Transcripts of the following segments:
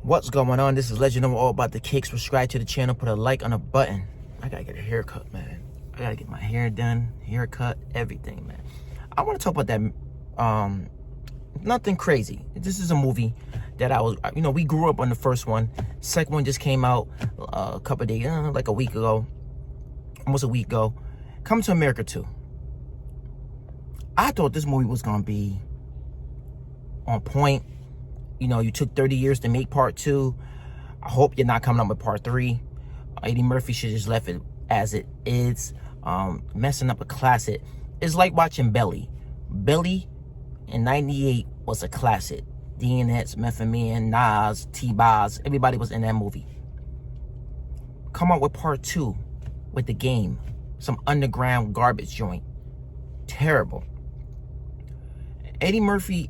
What's going on? This is Legend of All About the Cake. Subscribe to the channel, put a like on the button. I gotta get a haircut, man. I gotta get my hair done, haircut, everything, man. I want to talk about that, nothing crazy. This is a movie that we grew up on the first one. Second one just came out a couple of days, like a week ago, almost a week ago. Come to America 2. I thought this movie was gonna be on point. You took 30 years to make part 2. I hope you're not coming up with part 3. Eddie Murphy should just left it as it is. Messing up a classic. It's like watching Belly. Belly in 98 was a classic. DNX, Method Man, Nas, T-Boz, everybody was in that movie. Come out with part 2 with The Game. Some underground garbage joint. Terrible. Eddie Murphy,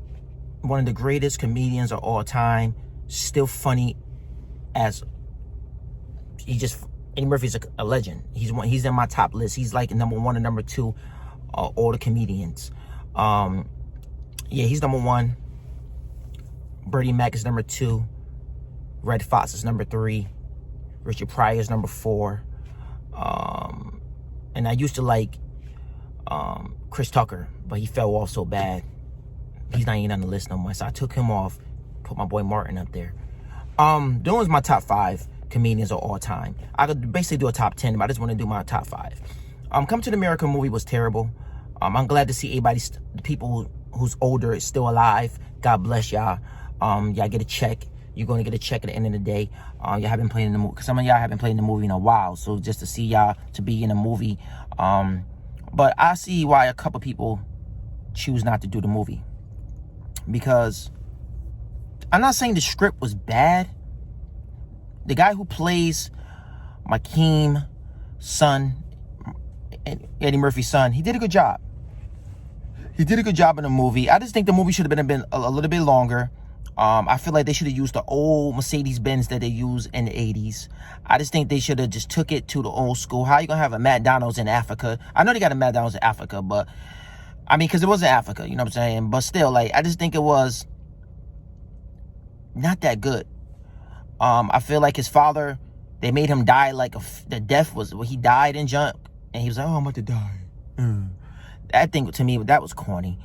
one of the greatest comedians of all time, still funny as Eddie Murphy's a legend. He's in my top list. He's like number 1 and number 2 all the comedians. Yeah, he's number 1. Bertie Mac is number 2. Red Fox is number 3. Richard Pryor is number 4. And I used to like Chris Tucker, but he fell off so bad. He's not even on the list no more. So I took him off, put my boy Martin up there. Those my top 5 comedians of all time. I could basically do a top 10, but I just want to do my top 5. Come to the America movie was terrible. I'm glad to see the people who's older is still alive. God bless y'all. Y'all get a check. You're going to get a check at the end of the day. Y'all have been playing in the movie. Some of y'all haven't played in the movie in a while. So just to see y'all to be in a movie. But I see why a couple people choose not to do the movie. Because I'm not saying the script was bad. The guy who plays Makeem's son, Eddie Murphy's son, he did a good job. He did a good job in the movie. I just think the movie should have been a little bit longer. I feel like they should have used the old Mercedes-Benz that they used in the 80s. I just think they should have just took it to the old school. How you going to have a McDonald's in Africa? I know they got a McDonald's in Africa, but I mean, because it was in Africa, you know what I'm saying? But still, like, I just think it was not that good. I feel like his father, they made him die like the death was, he died in junk. And he was like, oh, I'm about to die. That thing, to me, that was corny.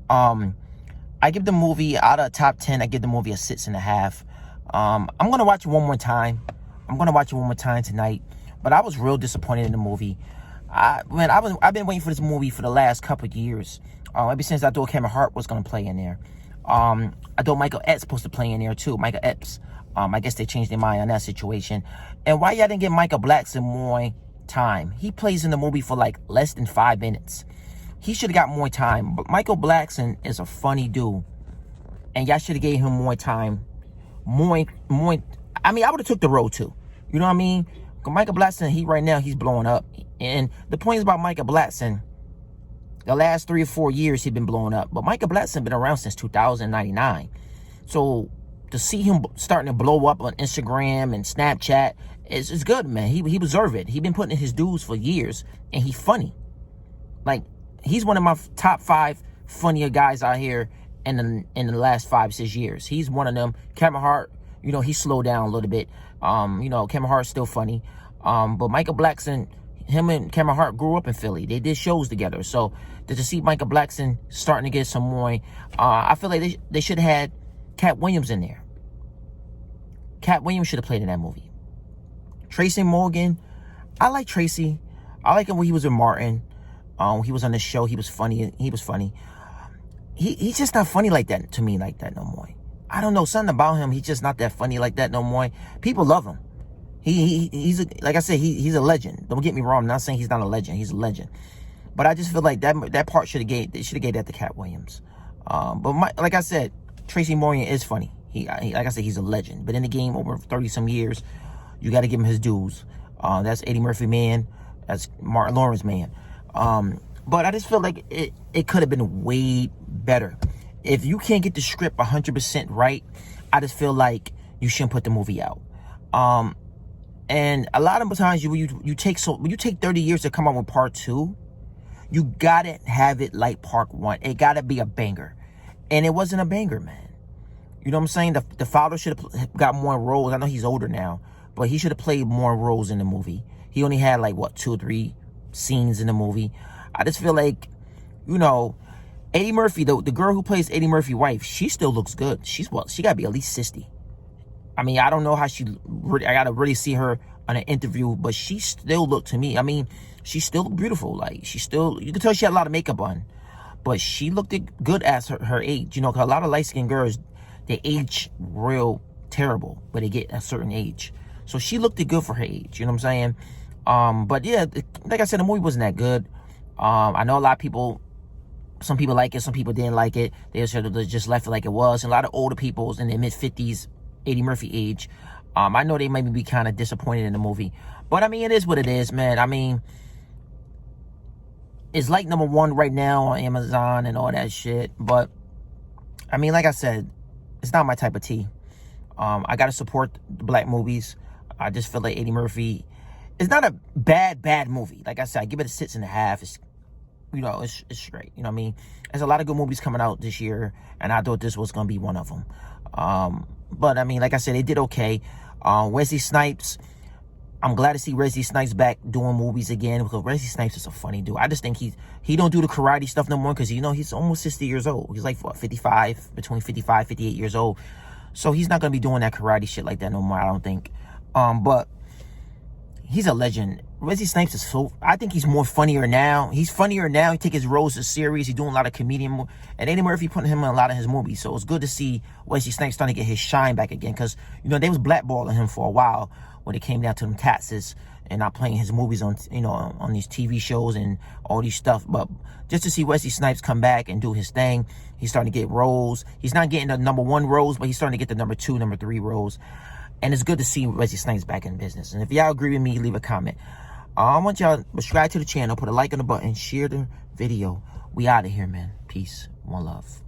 I give the movie, out of top 10, I give the movie a 6.5. I'm going to watch it one more time. I'm going to watch it one more time tonight. But I was real disappointed in the movie. I've been waiting for this movie for the last couple of years. Ever since I thought Kevin Hart was going to play in there. I thought Michael Epps supposed to play in there too. Michael Epps. I guess they changed their mind on that situation. And why y'all didn't give Michael Blackson more time? He plays in the movie for like less than 5 minutes. He should have got more time. But Michael Blackson is a funny dude. And y'all should have gave him more time. More. I mean, I would have took the road too. You know what I mean? Michael Blackson, right now, he's blowing up. And the point is about Michael Blackson, the last 3 or 4 years he's been blowing up. But Michael Blackson been around since 2099. So to see him starting to blow up on Instagram and Snapchat, it's good, man. He deserves it. He's been putting in his dues for years, and he's funny. Like, he's one of my top 5 funnier guys out here in the last 5-6 years. He's one of them. Kevin Hart, he slowed down a little bit. Kevin Hart's still funny. But Michael Blackson, him and Kevin Hart grew up in Philly. They did shows together. So to see Michael Blackson starting to get some more, I feel like they should have had Cat Williams in there. Cat Williams should have played in that movie. Tracy Morgan, I like Tracy. I like him when he was with Martin. He was on the show. He was funny. He's just not funny like that to me, like that no more. I don't know, something about him. He's just not that funny like that no more. People love him. Like I said, he's a legend. Don't get me wrong. I'm not saying he's not a legend. He's a legend. But I just feel like that part they should have gave that to Cat Williams. Like I said, Tracy Morgan is funny. Like I said, he's a legend. But in the game, over 30-some years, you got to give him his dues. That's Eddie Murphy man. That's Martin Lawrence man. But I just feel like it could have been way better. If you can't get the script 100% right, I just feel like you shouldn't put the movie out. And a lot of times when you take 30 years to come out with part 2, you gotta have it like part 1. It gotta be a banger. And it wasn't a banger, man. You know what I'm saying? The father should have got more roles. I know he's older now, but he should have played more roles in the movie. He only had like, what, 2 or 3 scenes in the movie. I just feel like, you know, Eddie Murphy, the girl who plays Eddie Murphy's wife, she still looks good. She got to be at least 60. I mean, I don't know how I got to really see her on an interview, but she still looked to me. I mean, she still looked beautiful. Like, you can tell she had a lot of makeup on, but she looked good as her age. You know, 'cause a lot of light-skinned girls, they age real terrible, but they get a certain age. So she looked good for her age. You know what I'm saying? But yeah, like I said, the movie wasn't that good. I know a lot of people, some people like it, some people didn't like it. They just left it like it was. And a lot of older people in their mid-50s, Eddie Murphy age, I know they might be kind of disappointed in the movie. But I mean, it is what it is, man. I mean, it's like #1 right now on Amazon and all that shit. But I mean, like I said, it's not my type of tea. I gotta support the black movies. I just feel like Eddie Murphy, it's not a bad movie. Like I said, I give it a 6.5. It's, you know, it's straight. You know what I mean? There's a lot of good movies coming out this year, and I thought this was gonna be one of them. But I mean, like I said, they did okay. Wesley Snipes, I'm glad to see Wesley Snipes back doing movies again, because Wesley Snipes is a funny dude. I just think he don't do the karate stuff no more, because, you know, he's almost 60 years old. He's like, what, 55, between 55, 58 years old. So he's not going to be doing that karate shit like that no more, I don't think. But he's a legend. Wesley Snipes is I think he's more funnier now. He's funnier now. He take his roles as serious. He's doing a lot of comedian. And Eddie Murphy putting him in a lot of his movies. So it's good to see Wesley Snipes starting to get his shine back again. Because, you know, they was blackballing him for a while when it came down to them taxes and not playing his movies on, you know, on these TV shows and all these stuff. But just to see Wesley Snipes come back and do his thing, he's starting to get roles. He's not getting the #1 roles, but he's starting to get the #2, #3 roles. And it's good to see Wesley Snipes back in business. And if y'all agree with me, leave a comment. I want y'all to subscribe to the channel, put a like on the button, share the video. We out of here, man. Peace. One love.